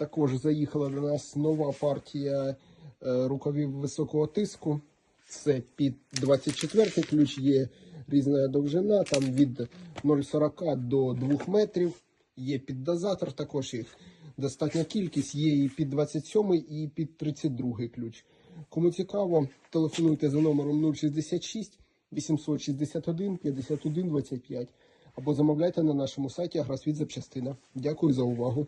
Також заїхала до нас нова партія рукавів високого тиску. Це під 24 ключ, є різна довжина, там від 0,40 до 2 метрів. Є під дозатор, також їх достатня кількість, є і під 27 і під 32 ключ. Кому цікаво, телефонуйте за номером 066 861 51 25 або замовляйте на нашому сайті Агросвіт запчастина. Дякую за увагу.